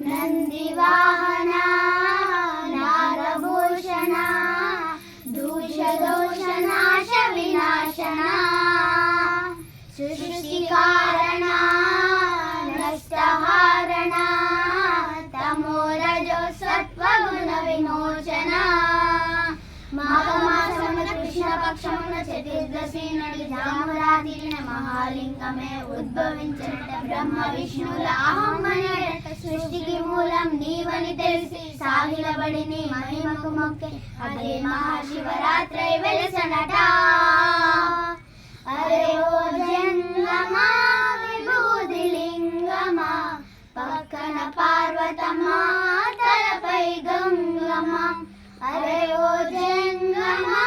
నందివాహన నాగభూషణ దూషదోషనాశ వినాశన సృష్టికారణ నష్టహారణ తమోరజో సత్వగుణ విమోచన మాఘమాసమున కృష్ణపక్షమున చతుర్దశి నాడు జామరాత్రిన మహాలింగమే ఉద్భవించట బ్రహ్మ విష్ణుల అహమ్మనేట సృష్టికి మూలం నీవని తెలిసి సాగిలబడి నీ మహిమకు మొక్కే అదే మహాశివరాత్రి వెలసనట. అరే ఓ జంగమా విభూది లింగమా పక్కన పార్వతమ్మా తలపై గంగమా. అరే ఓ జంగమా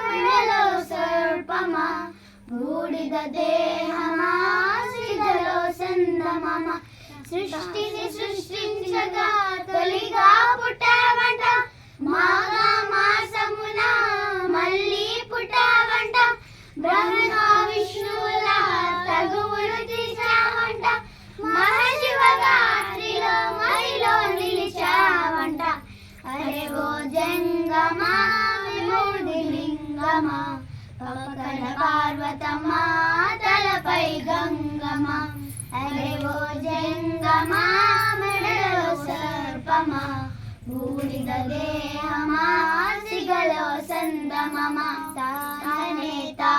మెడలో సర్పమా బూడిద దేహమా సిగలో సందమమ. సృష్టిని సృష్టించగా తొలిగా పుట్టావంట మాఘ మాసమున మళ్ళీ పుట్టావంట బ్రహ్మ విష్ణువుల తగువులు తీసావంట మహాశివరాత్రిలో మహిలో నిలిచావంట. అరే ఓ జంగమా విభూది లింగమా పక్కన పార్వతమ్మా తలపై గంగమా. అరే ఓ జంగమా మెడలో సర్పమా బూడిద దేహమా సిగలో సందమమ. తానే తా